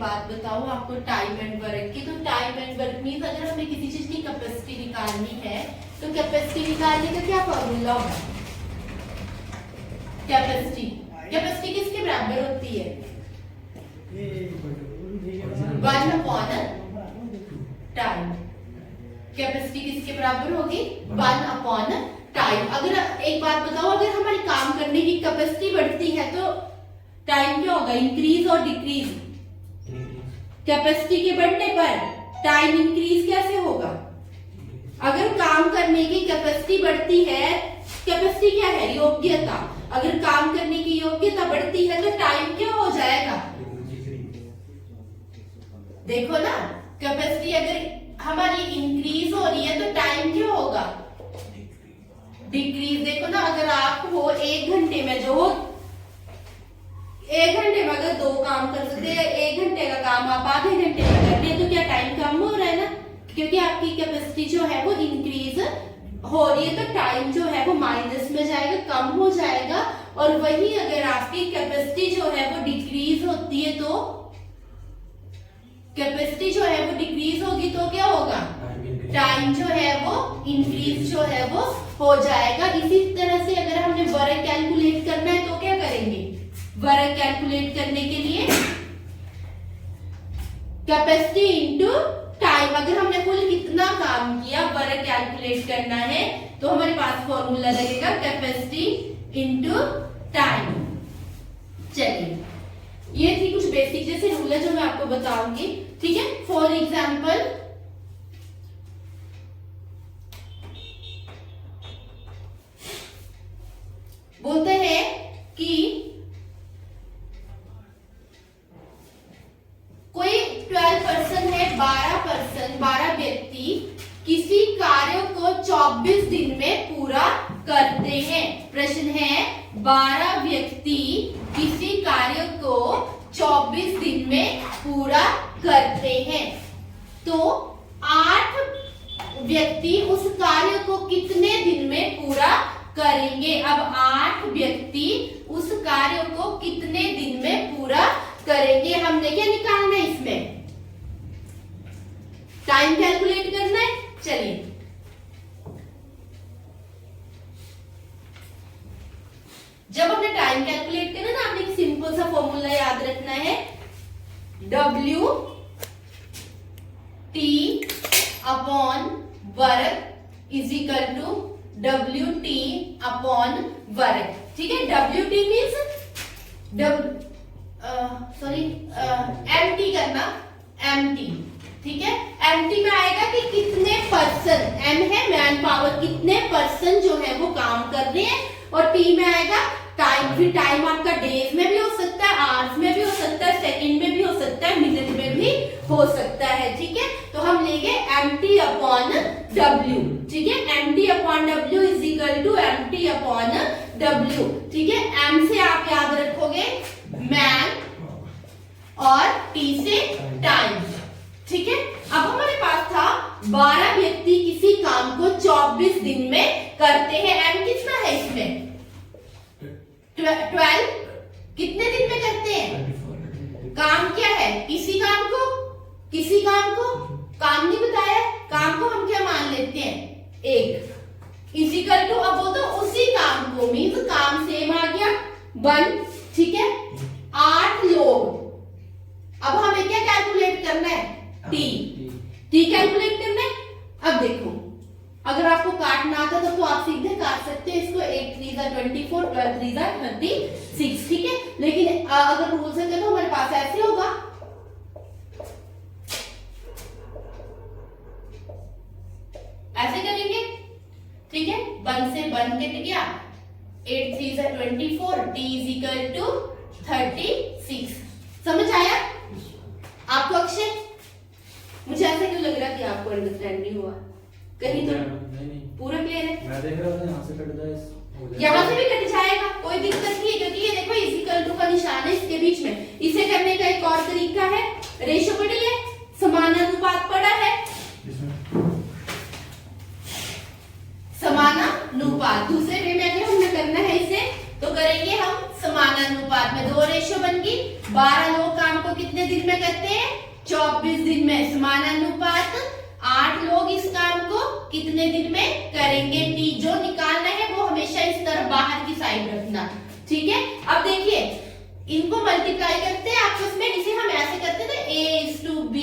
बात बताऊं आपको टाइम एंड वर्क की। तो टाइम एंड वर्क मीन्स अगर हमें किसी चीज की कैपेसिटी निकालनी है तो कैपेसिटी निकालने का क्या फॉर्मूला होगा? कैपेसिटी किसके बराबर होती है? 1 अपॉन टाइम। कैपेसिटी किसके बराबर होगी? 1 अपॉन टाइम। अगर एक बात बताओ, अगर हमारी काम करने की कैपेसिटी बढ़ती है तो टाइम क्या होगा? इंक्रीज और डिक्रीज। कैपेसिटी के बढ़ने पर टाइम इंक्रीज कैसे होगा? अगर काम करने की कैपेसिटी बढ़ती है, कैपेसिटी क्या है? योग्यता। अगर काम करने की योग्यता बढ़ती है तो टाइम क्या हो जाएगा? देखो ना, कैपेसिटी अगर हमारी इंक्रीज हो रही है तो टाइम क्या होगा? डिक्रीज। देखो ना, अगर आप हो 1 घंटे में जो 1 घंटे में अगर 2 काम कर सकते हैं, 1 घंटे का काम आप आधे घंटे में कर रहे हैं तो क्या टाइम कम हो रहा है ना? क्योंकि आपकी कैपेसिटी जो है वो इंक्रीज हो रही है तो टाइम जो है वो माइनस में जाएगा, कम हो जाएगा। और वही अगर आपकी कैपेसिटी जो है वो डिक्रीज होती है तो कैपेसिटी जो है वो डिक्रीज होगी तो क्या होगा? टाइम जो है वो इंक्रीज जो है वो हो जाएगा। इसी तरह से अगर हमने वर्क कैलकुलेट करना है तो क्या करेंगे? वर्क कैलकुलेट करने के लिए कैपेसिटी इनटू टाइम। अगर हमने कुल कितना काम किया वर्क कैलकुलेट करना है तो हमारे पास फॉर्मूला लगेगा कैपेसिटी इनटू टाइम। चलिए, ये थी कुछ बेसिक जैसे रूल है जो मैं आपको बताऊंगी, ठीक है। फॉर एग्जाम्पल, बोलते हैं कि कोई 12 पर्सन है, 12 व्यक्ति किसी कार्य को 24 दिन में पूरा करते हैं। प्रश्न है 12 व्यक्ति किसी कार्य को 24 दिन में पूरा करते हैं तो 8 व्यक्ति उस कार्य को कितने दिन में पूरा करेंगे? अब 8 व्यक्ति उस कार्य को कितने दिन में पूरा करेंगे? हमने क्या निकालना है? इसमें टाइम कैलकुलेट करना है। चलिए, जब हमने टाइम कैलकुलेट करना ना, आपने एक सिंपल सा फॉर्मूला याद रखना है, W T upon work is equal to WT upon work. ठीक है, WT मीन्स MT करना, MT। ठीक है, MT में आएगा कि कितने पर्सन, M है मैन पावर, कितने पर्सन जो है वो काम कर रहे हैं, और T में आएगा टाइम। फिर टाइम आपका डेज में भी हो सकता है, आवर्स में भी हो सकता है, सेकंड में भी हो सकता है, मिनट में भी हो सकता है। ठीक है, तो हम लेंगे MT अपॉन W। ठीक है, MT upon W is equal to MT upon W। ठीक है, M से आप याद रखोगे मैन और T से टाइम। ठीक है, अब हमारे पास था 12 व्यक्ति किसी काम को 24 दिन में करते हैं। M कितना है इसमें? 12। कितने दिन में करते हैं? काम क्या है? किसी काम को काम नहीं बताया, काम को हम क्या मान लेते हैं? 1 इजिकल टू, अब वो तो उसी काम को मीन्स काम सेम आ गया 1। ठीक है, 8 लोग। अब हमें क्या कैलकुलेट करना है? T कैलकुलेट करना है। अब देखो, अगर आपको काटना आता तो आप सीधे काट सकते हैं इसको, 8 3 जा 24, 12 3 जा 36। ठीक है, लेकिन अगर रूल से तो हमारे पास ऐसे होगा, ऐसे करेंगे। ठीक है, 1 से 1 कट गया, 8 3 जा 24, T इज इक्वल टू 36। समझ आया आपको अक्षय? मुझे ऐसा क्यों लग रहा कि आपको अंडरस्टैंड नहीं हुआ? कहीं तो नहीं। पूरा क्लियर है? मैं देख रहा था यहाँ से कट जाए, यहाँ से भी कट जाएगा, कोई दिक्कत नहीं है, क्योंकि ये देखो इक्वल टू का निशान है इसके बीच में। इसे करने का एक और तरीका है, रेशो पढ़ी है, समानानुपात पढ़ा है, समानानुपात। दूसरे वे में अगर हमने करना है इसे तो करेंगे हम समानानुपात में। 2 रेशो बन गई, 12 लोग काम को कितने दिन में करते हैं, 24 दिन में। समानानुपात 8 लोग इस काम को कितने दिन में करेंगे। टी जो निकालना है वो हमेशा इस तरफ बाहर की साइड रखना, ठीक है। अब देखिए इनको मल्टीप्लाई करते हैं आपस में, इसे हम ऐसे करते थे A:B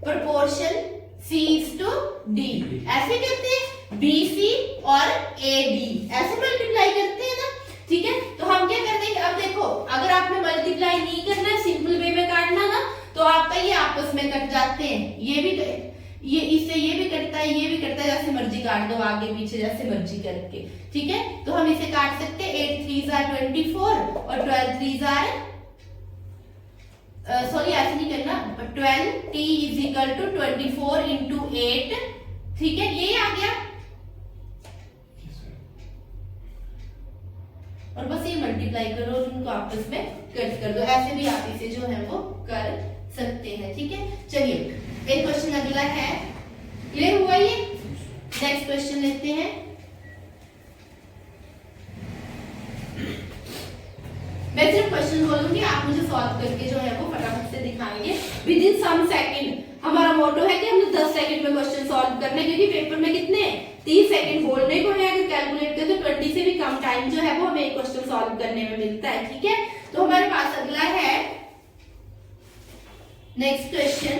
प्रोपोर्शन C:D, ऐसे करते हैं। BC और AB ऐसे मल्टीप्लाई करते हैं ना, ठीक है। तो हम क्या करते हैं, अब देखो अगर आपने मल्टीप्लाई नहीं करना है, सिंपल वे में काटना ना, तो आपका ये आपस में कट जाते हैं। ये भी ये इससे ये भी कटता है, ये भी कटता है, जैसे मर्जी काट दो, आगे पीछे जैसे मर्जी करके, ठीक है। तो हम इसे काट सकते हैं। 8 3s are 24 और 12 3s are सॉरी ऐसे नहीं करना, 12t is equal to 24 into 8, ठीक है। ये आ गया और बस ये मल्टीप्लाई करो और उनको आपस में कट कर दो। ऐसे भी आप इसे जो है वो कर सकते हैं, ठीक है। चलिए एक क्वेश्चन अगला है, क्लियर हुआ ये। नेक्स्ट क्वेश्चन लेते हैं। मैं सिर्फ क्वेश्चन बोलूंगी, आप मुझे सॉल्व करके जो है वो फटाफट से दिखाएंगे विद इन सम सेकंड। हमारा मोटो है कि हमने 10 सेकंड में क्वेश्चन सॉल्व करने, क्योंकि पेपर में कितने 30 सेकंड बोलने को है। अगर कैलकुलेट करें तो 20 से भी कम टाइम जो है वो हमें एक क्वेश्चन सॉल्व करने में मिलता है, ठीक है। तो हमारे पास अगला है नेक्स्ट क्वेश्चन।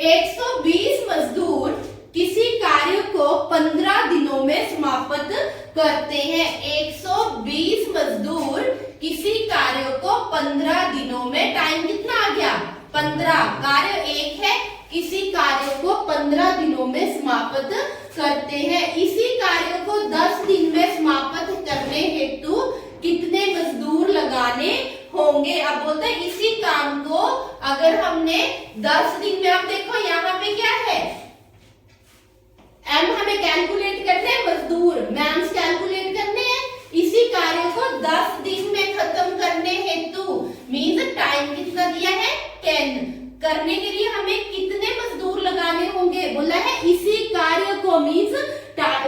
120 मजदूर किसी कार्य को 15 दिनों में समाप्त करते हैं। 120 मजदूर किसी कार्य को 15 दिनों में, टाइम कितना आ गया 15, कार्य एक है, किसी कार्य को 15 दिनों में समाप्त करते हैं। इसी कार्य को 10 दिन में समाप्त करने हेतु कितने मजदूर लगाने होंगे। अब बोलते हैं इसी काम को अगर हमने 10 दिन में, अब देखो यहाँ पे क्या है, एम हमें कैलकुलेट करने हैं, मजदूर मैंस कैलकुलेट करने हैं। इसी कार्य को 10 दिन में खत्म करने हेतु मीन्स टाइम कितना दिया है 10, करने के लिए हमें कितने मजदूर लगाने होंगे, बोला है इसी कार्य को, मीन्स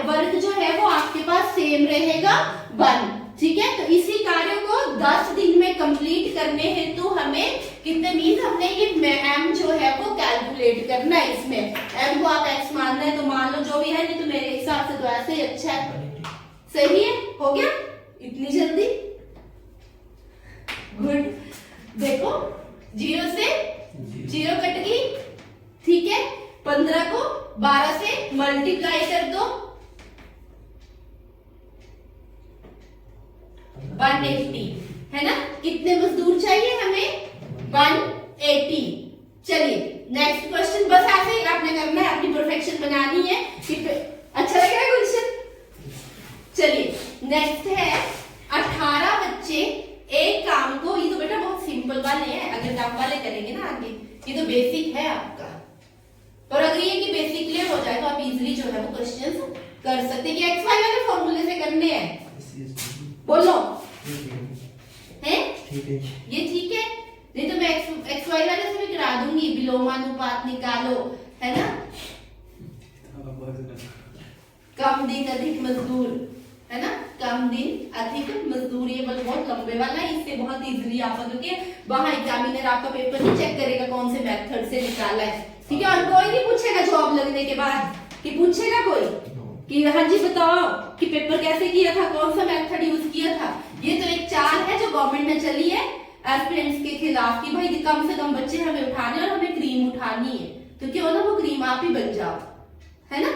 वर्क जो है वो आपके पास सेम रहेगा 1, ठीक है। तो इसी कार्य को 10 दिन में कंप्लीट करने हेतु हमें कितने, मीन्स हमने ये एम जो है वो कैलकुलेट करना है। इसमें एम को आप एक्स मानना है तो मान लो, जो भी है, नहीं तो मेरे हिसाब से तो ऐसे ही अच्छा है। सही है, हो गया इतनी जल्दी, गुड। देखो 0 से 0 कट गई, ठीक है। 15 को 12 से मल्टीप्लाई कर दो, 180 है ना। कितने मजदूर चाहिए हमें 180। चलिए नेक्स्ट क्वेश्चन, बस ऐसे ही आपने करना है, अपनी परफेक्शन बनानी है। अच्छा लग रहा है क्वेश्चन। चलिए नेक्स्ट है 18 बच्चे एक काम को, ये तो बेटा बहुत सिंपल वाले हैं, अगर टफ वाले करेंगे ना आगे, ये तो बेसिक है आपका, पर अगर ये कि बेसिक क्लियर हो जाए तो आप इजीली जो है वो क्वेश्चंस कर सकते हैं। कि एक्स वाई वाले फॉर्मूले से करने हैं, बोलो है ये ठीक है, नहीं तो मैं एक्स वाई वाले से भी करा दूंगी, विलोमानुपात निकालो, है ना। कम दिन अधिक मजदूर, है ना, कम दिन अधिक मजदूर, ये बहुत लंबे वाला है, इससे बहुत इजीली आप, क्योंकि वहां एग्जामिनर आपका पेपर नहीं चेक करेगा कौन से मेथड से निकाला है, ठीक है। और कोई नहीं पूछेगा जॉब लगने के बाद कि पूछेगा कोई कि हाँ जी बताओ कि पेपर कैसे किया था, कौन सा मेथड यूज किया था। ये तो एक चाल है जो गवर्नमेंट ने चली है एस्पिरेंट्स के खिलाफ कि भाई कम से कम बच्चे हमें उठाने और हमें क्रीम उठानी है, तो क्यों ना वो क्रीम आप ही बन जाओ, है ना।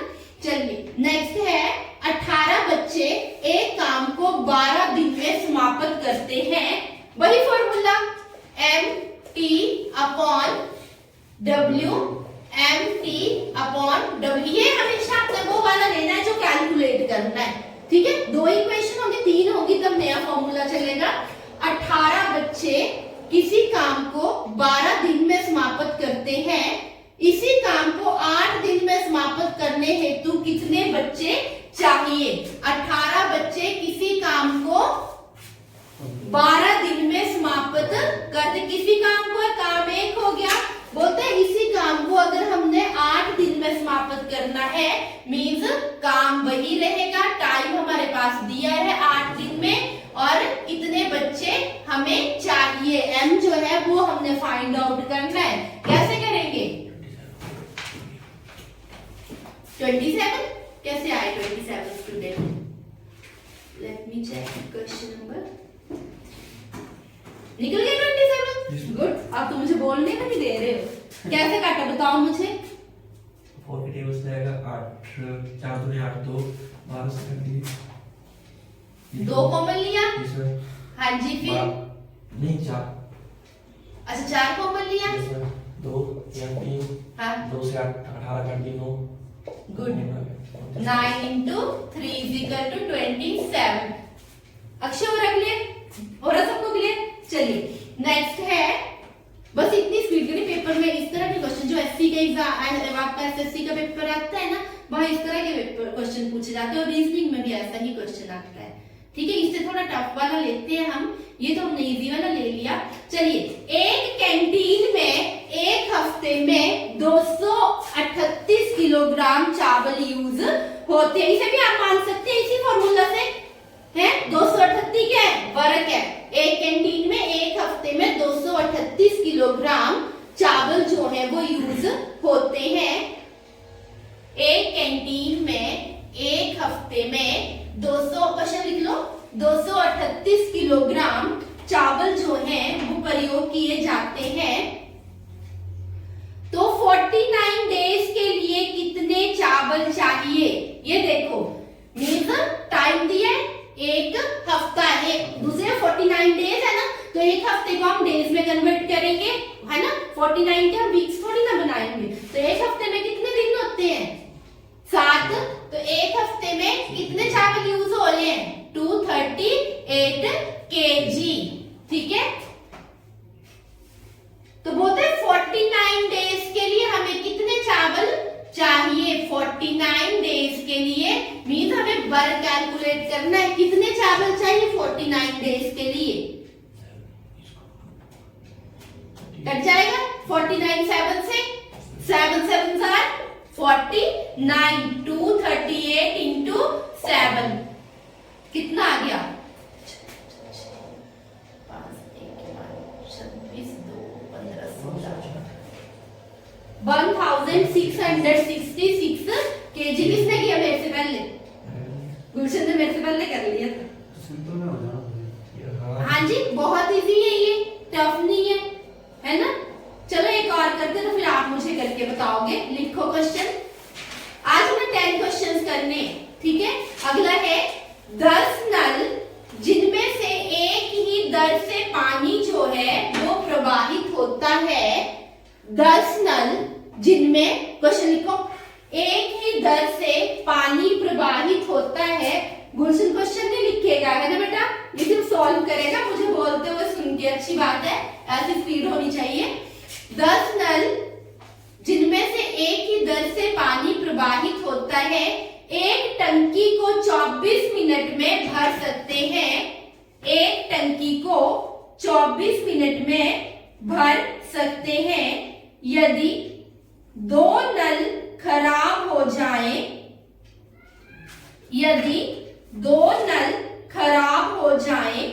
चलिए नेक्स्ट है 18 बच्चे एक काम को 12 दिन में समाप्त करते हैं। वही formula MT upon W, MT upon W, ये हमेशा आपने वो वाला लेना है जो कैलकुलेट करना है, ठीक है। 2 इक्वेशन होगी, 3 होगी तब नया फॉर्मूला चलेगा। 18 बच्चे किसी काम को 12 दिन में समाप्त करते हैं, इसी काम को 8 दिन में समाप्त करने हेतु कितने बच्चे चाहिए। 18 बच्चे किसी काम को 12 दिन में समाप्त करते, किसी काम को, काम एक हो गया, बोलते हैं इसी काम को अगर हमने 8 दिन में समाप्त करना है, मीन्स काम वही रहेगा, टाइम हमारे पास दिया है 8 दिन में, और इतने बच्चे हमें चाहिए। एम जो है वो हमने अपने फाइंड आउट करना है। कैसे करेंगे? 27 कैसे आए 27 student? Let me check question number. निकल गया 27? गुड। अब तो मुझे बोलने का नहीं दे रहे हो। कैसे काटा बताओ मुझे। 4 के टेबल से आएगा 8, 4 दूनी 8, 2 12 से कर दिए। 2 कॉमन लिया। हाँ जी फिर नहीं 4। अच्छा 4 कॉमन लिया। 2 या 3। हाँ 2 से 8 18 कर दी 9। Good. 9 into 3 is equal to 27। Akshay हो रहा क्लियर? हो रहा सबको क्लियर? चलिए नेक्स्ट है, बस इतनी स्पीड करिए। पेपर में इस तरह के क्वेश्चन जो एससी का एग्जाम आपका एसएससी का पेपर आता है ना, वहां इस तरह के क्वेश्चन पूछे जाते हैं और रीजनिंग में भी ऐसा ही क्वेश्चन आता है। ठीक है, इससे थोड़ा टफ वाला लेते हैं हम। ये तो हमने इजी वाला ले लिया। चलिए, एक कैंटीन में एक हफ्ते में 238 किलोग्राम चावल यूज होते हैं। इसे भी आप मान सकते हैं इसी फॉर्मूला से है। 238 क्या है? वर्ग है। एक कैंटीन में एक हफ्ते में 238 किलोग्राम चावल जो है वो यूज होते हैं। एक कैंटीन में एक हफ्ते में 200 क्वेश्चन लिख लो, 238 किलोग्राम चावल जो है वो प्रयोग किए जाते हैं। तो 49 डेज के लिए कितने चावल चाहिए? ये देखो मीन्स टाइम दिया है, एक हफ्ता है, दूसरे 49 डेज है ना, तो एक हफ्ते को हम डेज में कन्वर्ट करेंगे है ना। 49 के हम वीक्स थोड़ी ना बनाएंगे, तो एक हफ्ते में कितने दिन होते हैं? 7। तो एक हफ्ते में कितने चावल यूज हो रहे हैं? 238 केजी। ठीक है, तो बोलते हैं 49 डेज के लिए हमें कितने चावल चाहिए? 49 डेज के लिए मीन हमें वर्क कैलकुलेट करना है, कितने चावल चाहिए 49 डेज के लिए। कट जाएगा 49 7 से, 7 7 49, 238 इंटू 7 कितना आ गया? 1666 केजी। किसने किया मेरे से पहले? गुलशन ने मेरे से पहले कर लिया था। हाँ जी, बहुत इजी है, ये टफ नहीं है ना। चलो एक और करते हैं, तो फिर आप मुझे करके बताओगे। लिखो क्वेश्चन। आज हमें 10 क्वेश्चंस करने, ठीक है। अगला है 10 नल जिनमें से एक ही दर से पानी जो है वो प्रवाहित होता है। 10 नल जिनमें, क्वेश्चन लिखो, एक ही दर से पानी प्रवाहित होता है। गुलशन क्वेश्चन नहीं लिखेगा है ना बेटा, ये सिर्फ सॉल्व करेगा, मुझे बोलते हुए सुन के। अच्छी बात है, ऐसी स्पीड होनी चाहिए। 10 नल जिनमें से एक ही दर से पानी प्रवाहित होता है, एक टंकी को 24 मिनट में भर सकते हैं। एक टंकी को 24 मिनट में भर सकते हैं। यदि 2 नल खराब हो जाएं, यदि 2 नल खराब हो जाएं,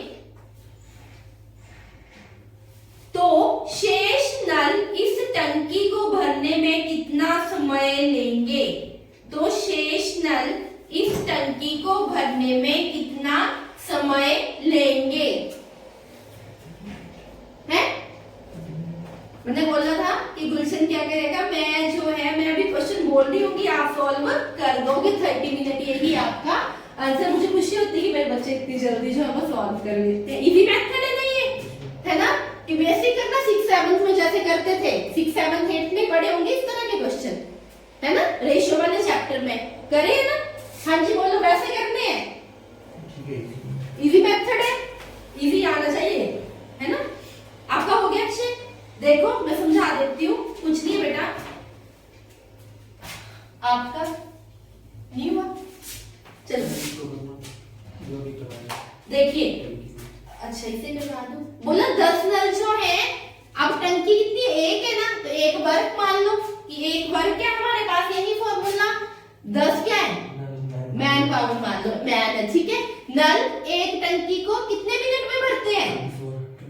तो शेष नल इस टंकी को भरने में कितना समय लेंगे? तो शेष नल इस टंकी को भरने में कितना समय लेंगे? है? मैंने बोला था कि गुलशन क्या करेगा, मैं जो है मैं अभी क्वेश्चन बोल रही हूँ कि आप सॉल्व कर दोगे 30 मिनट, यही आपका आंसर। मुझे खुशी होती है कि मेरे बच्चे इतनी जल्दी जो है वो सॉल्व कर लेते हैं। इजी मेथड है नहीं है ना, कि बेसिक करना 6 7 में जैसे करते थे, 6 7 8 में पढ़े होंगे इस तरह के क्वेश्चन, है ना, रेशियो वाले चैप्टर में करे है ना। हाँ जी बोलो, वैसे करने हैं। इजी मेथड है, इजी आना चाहिए, है ना। आपका हो गया अच्छे? देखो मैं समझा देती हूँ, कुछ नहीं है बेटा, आपका नहीं हुआ। चलो देखिए, अच्छा इसे लगा दो। बोला 10 नल जो है, अब टंकी कितनी एक है ना, तो एक वर्ग मान लो कि एक वर्ग क्या हमारे पास, यही फॉर्मूला। 10 क्या है? मैन पावर मान लो, मैन है, ठीक है। नल एक टंकी को कितने मिनट में भरते हैं?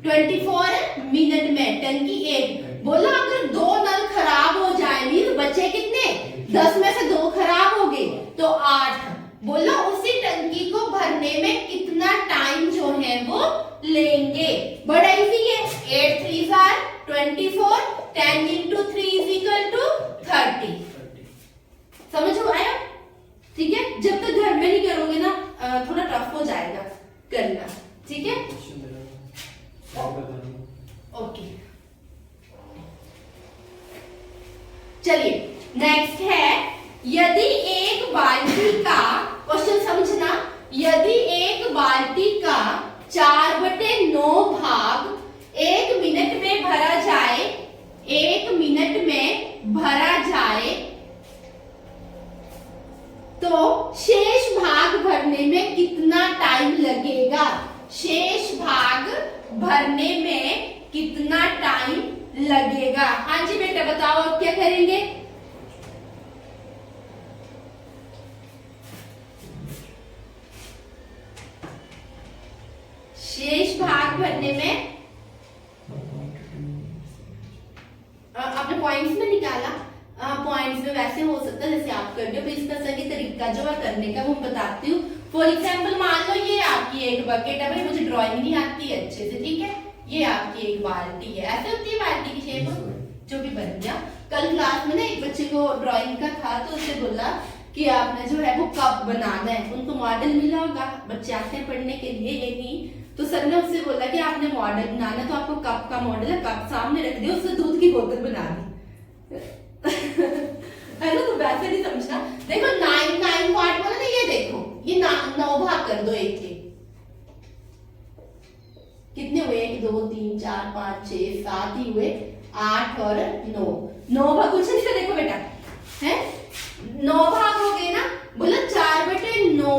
24 मिनट में टंकी 1। बोला अगर 2 नल खराब हो जाए मीन बचे कितने, 10 में से 2 खराब हो गए तो 8। बोला उसी टंकी को भरने में कितना टाइम जो है वो लेंगे। बड़ा इजी है, 8 3 are 24, 10 into 3 is equal to 30। समझ में आया? ठीक है, जब तक घर में नहीं करोगे ना थोड़ा टफ हो जाएगा करना, ठीक है? ओके चलिए नेक्स्ट है, यदि एक बाल्टी का, क्वेश्चन समझना, यदि एक बाल्टी का 4/9 भाग 1 मिनट में भरा जाए, 1 मिनट में भरा जाए तो शेष भाग भरने में कितना टाइम लगेगा। शेष भाग भरने में कितना टाइम लगेगा। हाँ जी बेटा बताओ अब क्या करेंगे। शेष भाग भरने में आपने पॉइंट्स में निकाला, पॉइंट्स में वैसे हो सकता है जैसे आप कर रहे हो, इसका सही तरीका जो है करने का वो बताती हूँ। फॉर एग्जाम्पल मान लो ये आपकी एक बकेट है, भाई मुझे ड्राइंग नहीं आती है अच्छे से, ठीक है, ये आपकी एक बाल्टी है, ऐसे होती है बाल्टी की शेप, जो भी बन गया। कल क्लास में ना एक बच्चे को ड्राइंग का था तो उसे बोला कि आपने जो है वो कप बनाना है, उनको मॉडल मिला होगा, बच्चे आते हैं पढ़ने के लिए यही, तो सर ने उससे बोला कि आपने मॉडल बनाना तो आपको कप का मॉडल है, कप सामने रख दिया, उससे दूध की बोतल बना दी है ना, तो वैसे नहीं समझना। देखो 9 पार्ट बोला ना, ये देखो ये 9 भाग कर दो एक के, कितने हुए 1 2 3 4 5 6 7 ही हुए, 8 और 9 भाग कुछ नहीं। देखो बेटा है 9 भाग हो गए ना, बोला 4/9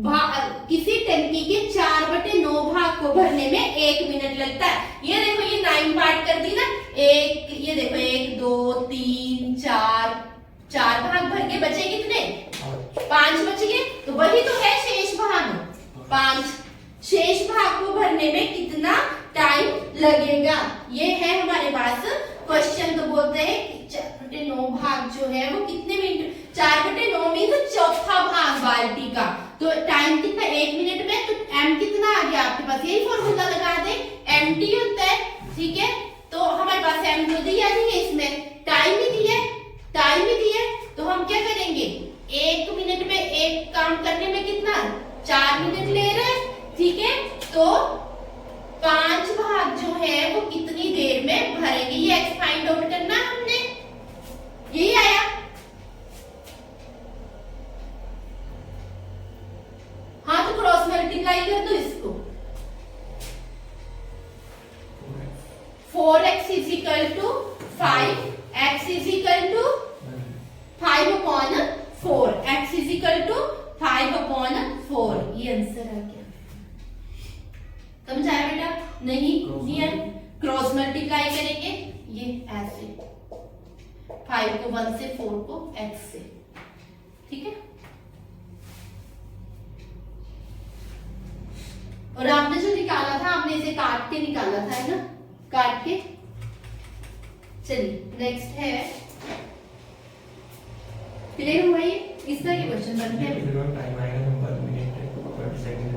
भाग, किसी टंकी के 4/9 भाग को भरने में 1 मिनट लगता है। ये देखो ये 9 पार्ट कर दी ना, एक ये देखो 1 2 3 4 भाग भर के बचे कितने, 5 बच गए, तो वही तो है शेष भाग 5। शेष भाग को भरने में कितना टाइम लगेगा, ये है हमारे पास क्वेश्चन। तो बोलते हैं 4/9 भाग जो है वो कितने मिनट, 4/9 मीन चौथा भाग बाल्टी का, तो टाइम कितना 1 मिनट में, तो m कितना आ गया आपके पास, यही फॉर्मूला लगा दे, mt होता है, ठीक है। तो हमारे पास m तो दिया नहीं है, इसमें टाइम ही दिया, टाइम ही दिया, तो हम क्या करेंगे 1 मिनट में एक काम करने में कितना 4 मिनट ले रहे हैं, ठीक है। तो 5 भाग जो है वो कितनी देर में भरेंगे, ये x फाइंड आउट करना हमने, यही आया। हाँ तो क्रॉस मल्टीप्लाई कर दो इसको, 4x is equal to 5, x is equal to 5/4, x is equal to 5/4, ये आंसर आ गया। समझ आया बेटा? नहीं है, क्रॉस मल्टीप्लाई करेंगे ये ऐसे, 5 को 1 से, 4 को x से, ठीक है। और आपने जो निकाला था, आपने इसे काट के निकाला था, है ना, काट के। चलिए नेक्स्ट है, क्लियर हुआ ये, इस तरह के क्वेश्चन बनते हैं। टाइम आएगा नंबर मिनट 30 सेकंड।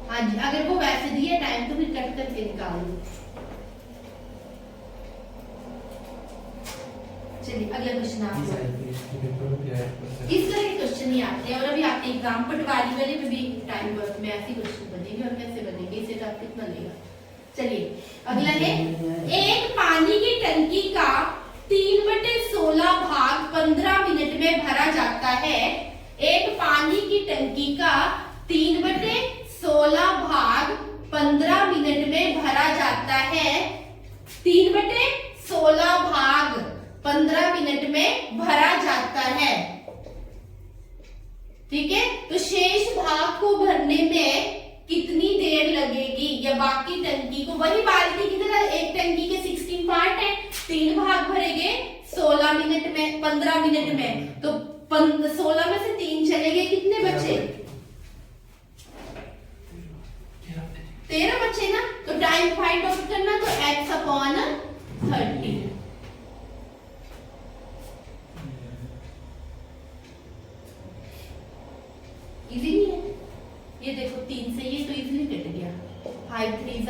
हाँ जी, अगर वो वैसे दिए टाइम तो फिर कट करके निकाल लो। चलिए अगला क्वेश्चन आप इस तरह के क्वेश्चन ही आते हैं, और अभी आपके एग्जाम पटवारी वाले में भी टाइम वर्क में ऐसे क्वेश्चन बनेंगे, और कैसे बनेंगे इसे आप कितना लेगा। चलिए अगला है, एक पानी की टंकी का 3/16 भाग 15 मिनट में भरा जाता है। एक पानी की टंकी का 3/16 भाग 15 मिनट में भरा जाता है। 3/16 भाग 15 मिनट में भरा जाता है, ठीक है। तो शेष भाग को भरने में कितनी देर लगेगी, या बाकी टंकी को, वही बाल्टी की तरह एक टंकी के 16 पार्ट है, 3 भाग भरेंगे 16 मिनट में, 15 मिनट में, तो 16 में से 3 चले गए, कितने बचे 13 बचे ना। तो टाइम फाइंड आउट करना, तो 30। इजी नहीं है ये? देखो 3 से ये तो इजीली कट गया। 5 3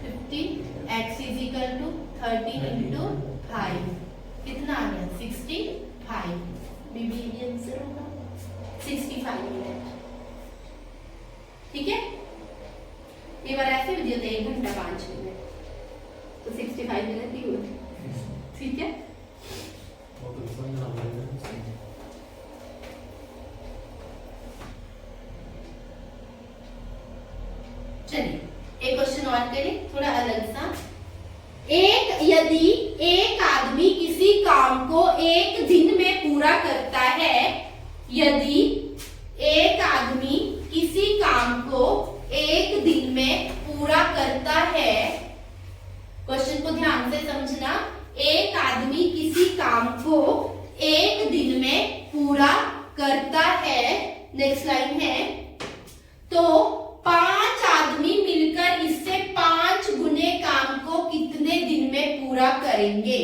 15, x is equal to 30 into 5, कितना आ गया 65। बीबी ये आंसर होगा 65 मिनट। ठीक है, ये बार ऐसे भी दिया था 1 घंटा 5 मिनट, तो 65 मिनट ही हुआ। ठीक है, चलिए एक क्वेश्चन और करें, थोड़ा अलग सा। यदि एक आदमी किसी काम को एक दिन में पूरा करता है, यदि एक आदमी किसी काम को एक दिन में पूरा करता है, क्वेश्चन को ध्यान से समझना, एक आदमी किसी काम को एक दिन में पूरा करता है, नेक्स्ट लाइन है, तो 5 आदमी मिलकर इससे 5 गुने काम को कितने दिन में पूरा करेंगे?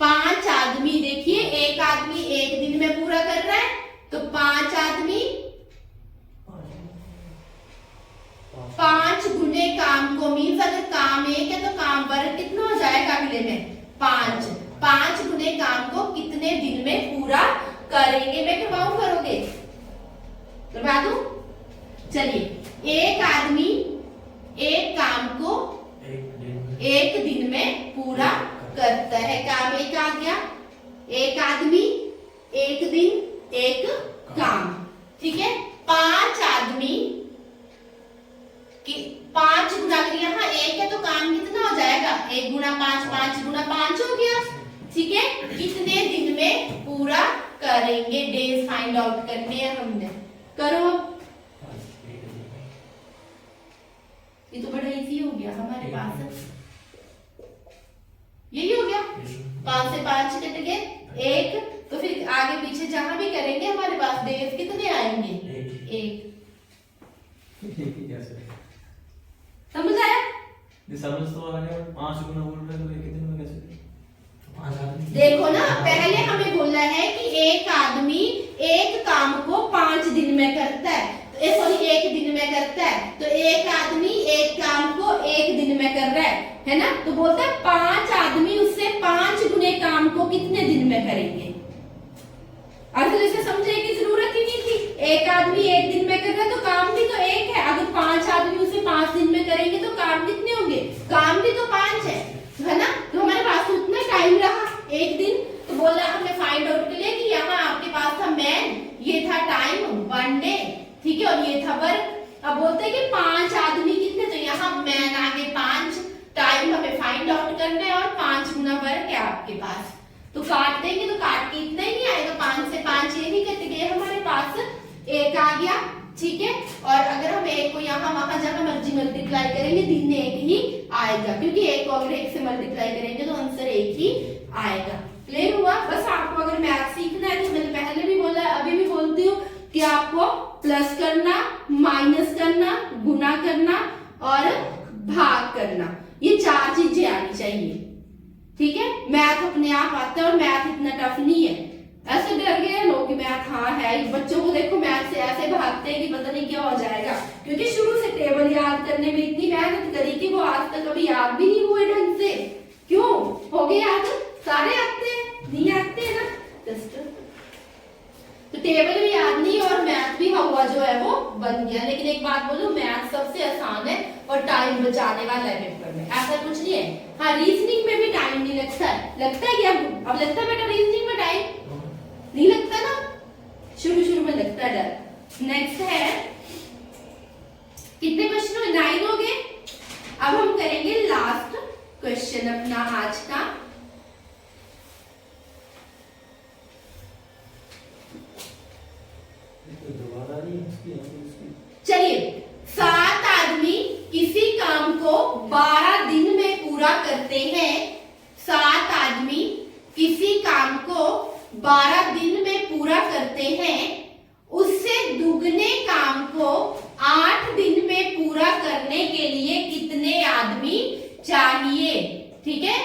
5 आदमी, देखिए एक आदमी एक दिन में पूरा कर रहा है, तो 5 आदमी 5 गुने काम को, मीन्स अगर काम एक है तो काम वर्ग कितना हो जाएगा अगले में 5। 5 गुने काम को कितने दिन में पूरा करेंगे? मैं करवाऊं, करोगे? करवा दूं? चलिए, एक आदमी एक काम को एक दिन में पूरा करता है, काम एक आ गया, एक आदमी एक दिन एक काम। ठीक है, 5 आदमी की 5 गुना, यहाँ एक है तो काम कितना हो जाएगा 1 गुना 5, 5 गुना 5 हो गया। ठीक है, कितने दिन में पूरा करेंगे? डेज फाइंड आउट करने हैं हमने, करो। ये तो बड़ा इजी हो गया हमारे पास, यही हो गया। 5 से 5 कट गए, 1, तो फिर आगे पीछे जहां भी करेंगे हमारे पास डेज कितने आएंगे? 1। समझ आया? समझ तो आ गया। 5 गुना बोल रहे तो कितने में कैसे? 5 आदमी, देखो ना, पहले हमें बोलना है कि एक आदमी एक काम को 5 दिन में करता है, सॉरी 1 दिन में करता है, तो एक आदमी एक काम को 1 दिन में कर रहा है ना, तो बोलता है 5 आदमी उससे 5 गुने काम को कितने दिन में करेंगे। अगर इसे समझने की जरूरत ही नहीं थी, एक आदमी 1 दिन में कर रहा है तो काम भी तो 1 है, अगर 5 आदमी उसे 5 दिन में करेंगे तो काम कितने होंगे? काम भी तो 5 है ना, तो हमारे पास तो उतना टाइम रहा 1 दिन, तो बोला हमने फाइंड आउट के लिए कि यहाँ आपके पास था मैन, ये था टाइम 1 डे, ठीक है, और ये था वर्क। अब बोलते हैं कि 5 आदमी कितने, तो यहाँ मैन आगे 5, टाइम हमें फाइंड आउट करना है और 5 गुना वर्क है आपके पास, तो काट देंगे तो काट के इतना ही नहीं आएगा, 5 से 5 ये ही कट गए, हमारे पास 1 आ गया। ठीक है, और अगर हम 1 को यहाँ वहां जहां मर्जी मल्टीप्लाई करेंगे दिन 1 ही आएगा, क्योंकि 1 को अगर 1 से मल्टीप्लाई करेंगे तो आंसर 1 ही आएगा। क्लियर हुआ? बस आपको अगर मैथ सीखना है तो मैंने पहले भी बोला है, अभी भी बोलती हूँ कि आपको प्लस करना, माइनस करना, गुना करना और भाग करना, ये 4 चीजें आनी चाहिए। ठीक है, मैथ अपने आप आता है और मैथ इतना टफ नहीं है। ऐसे डर गए लोग कि मैथ हाँ है, बच्चों को देखो मैथ से ऐसे भागते हैं कि पता नहीं क्या हो जाएगा, क्योंकि शुरू से टेबल याद करने में इतनी मेहनत करी कि वो आज तक कभी याद भी नहीं हुए ढंग से। क्यों हो गए याद? सारे आते हैं, नहीं आते हैं ना, तो टेबल भी याद नहीं और मैथ भी हुआ जो है वो बन गया। लेकिन एक बात बोलूं, मैथ सबसे आसान है और टाइम बचाने वाला है पेपर में, ऐसा कुछ नहीं है। हाँ, रीजनिंग में भी टाइम नहीं लगता है, लगता है क्या अब लगता है बेटा रीजनिंग में टाइम नहीं लगता ना, शुरू शुरू में लगता है डर। नेक्स्ट है, कितने क्वेश्चन हुए? 9 हो गए। अब हम करेंगे लास्ट क्वेश्चन अपना आज का। चलिए, 7 आदमी किसी काम को 12 दिन में पूरा करते हैं, 7 आदमी किसी काम को 12 दिन में पूरा करते हैं, उससे दुगने काम को 8 दिन में पूरा करने के लिए कितने आदमी चाहिए? ठीक है,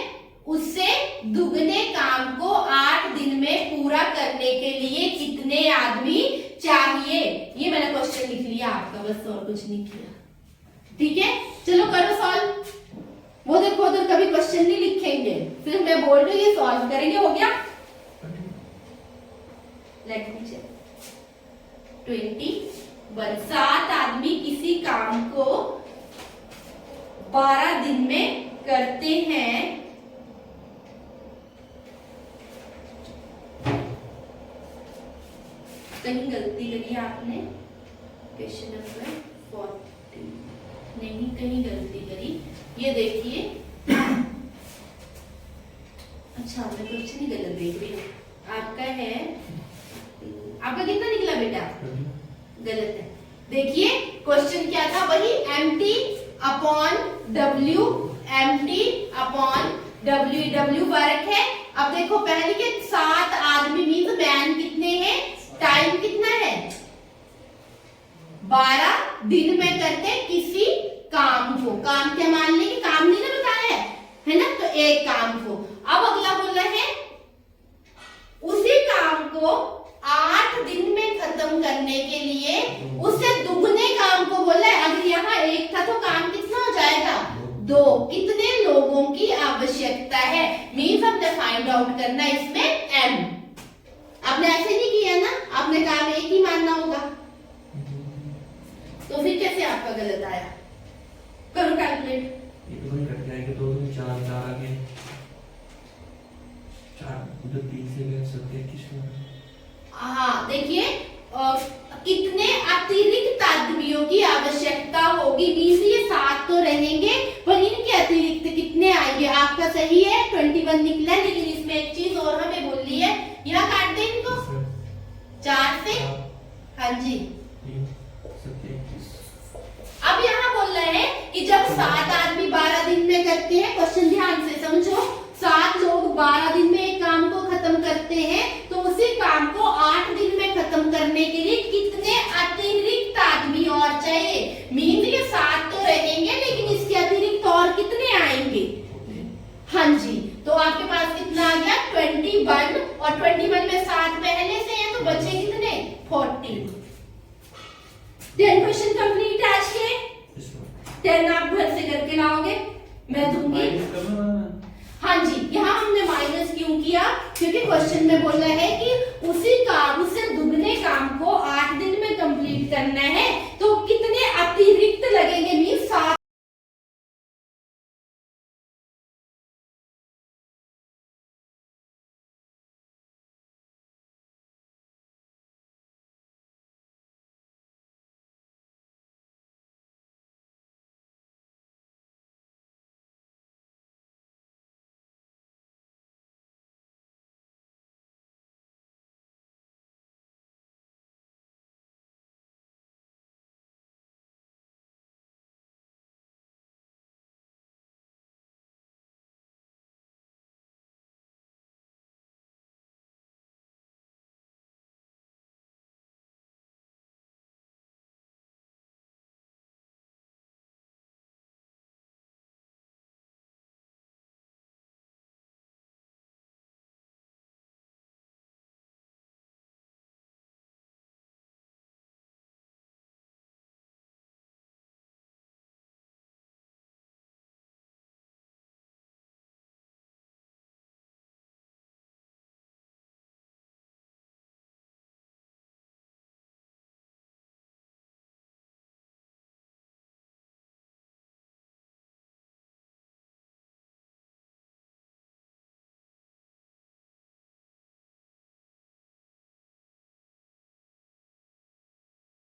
उससे दुगने काम को 8 दिन में पूरा करने के लिए कितने आदमी चाहिए? ये मैंने क्वेश्चन लिख लिया आपका, बस और कुछ नहीं किया। ठीक है, चलो करो सॉल्व। वो देखो उधर कभी क्वेश्चन नहीं लिखेंगे, फिर मैं बोल रही हूँ ये सॉल्व करेंगे। हो गया? Late me check. 21 7 आदमी किसी काम को 12 दिन में करते हैं। कहीं गलती करी आपने, क्वेश्चन नंबर 40 नहीं, कहीं गलती करी। ये देखिए, अच्छा मैं क्वेश्चन ही गलत देख रही हूँ। आपका है, आपका कितना निकला बेटा? गलत है। देखिए क्वेश्चन क्या था, वही mt upon w, mt upon w फर्क है। अब देखो पहले के 7 आदमी मीन्स मैन कितने हैं, टाइम कितना है, 12 दिन में करते किसी काम को। काम क्या मान लेंगे, काम नहीं ना बताया है ना, तो एक काम को। अब अगला बोल रहे हैं उसी काम को 8 दिन में खत्म करने के लिए उससे दुगने काम को बोला है। अगर यहाँ एक था तो काम कितना हो जाएगा, 2। कितने लोगों की आवश्यकता है, मीन्स हमने फाइंड आउट करना है इसमें m। आपने ऐसे नहीं किया ना, आपने काम एक ही मानना होगा, तो फिर कैसे आपका गलत आया? करो कैलकुलेट। ये तो नहीं कट जाएगा, 2 2 4 4 आ गए, 4 उधर 3 से गए, 27 में। हाँ देखिए, कितने अतिरिक्त आदमियों की आवश्यकता होगी, मीन्स ये 7 तो रहेंगे पर इनके अतिरिक्त कितने आएंगे? आपका सही है 21 निकला है, लेकिन इसमें एक चीज और हमें बोली है, यहाँ काट दे इनको 4 से। हाँ जी, अब यहाँ बोल रहे हैं कि जब 7 आदमी 12 दिन में करते हैं, क्वेश्चन ध्यान से समझो, 7 लोग 12 दिन में एक काम को खत्म करते हैं, तो उसी काम को 8 दिन में खत्म करने के लिए कितने अतिरिक्त आदमी और चाहिए? मीन ये 7 तो रहेंगे, लेकिन इसके अतिरिक्त और कितने आएंगे? हाँ जी, तो आपके पास कितना आ गया 21, और 21 में 7 पहले से है, तो बचे कितने 40। 10 क्वेश्चन कंप्लीट आज के। 10 आप घर से करके लाओगे, मैं दूंगी। हाँ जी, यहाँ हमने माइनस क्यों किया, क्योंकि क्वेश्चन में बोल रहा है कि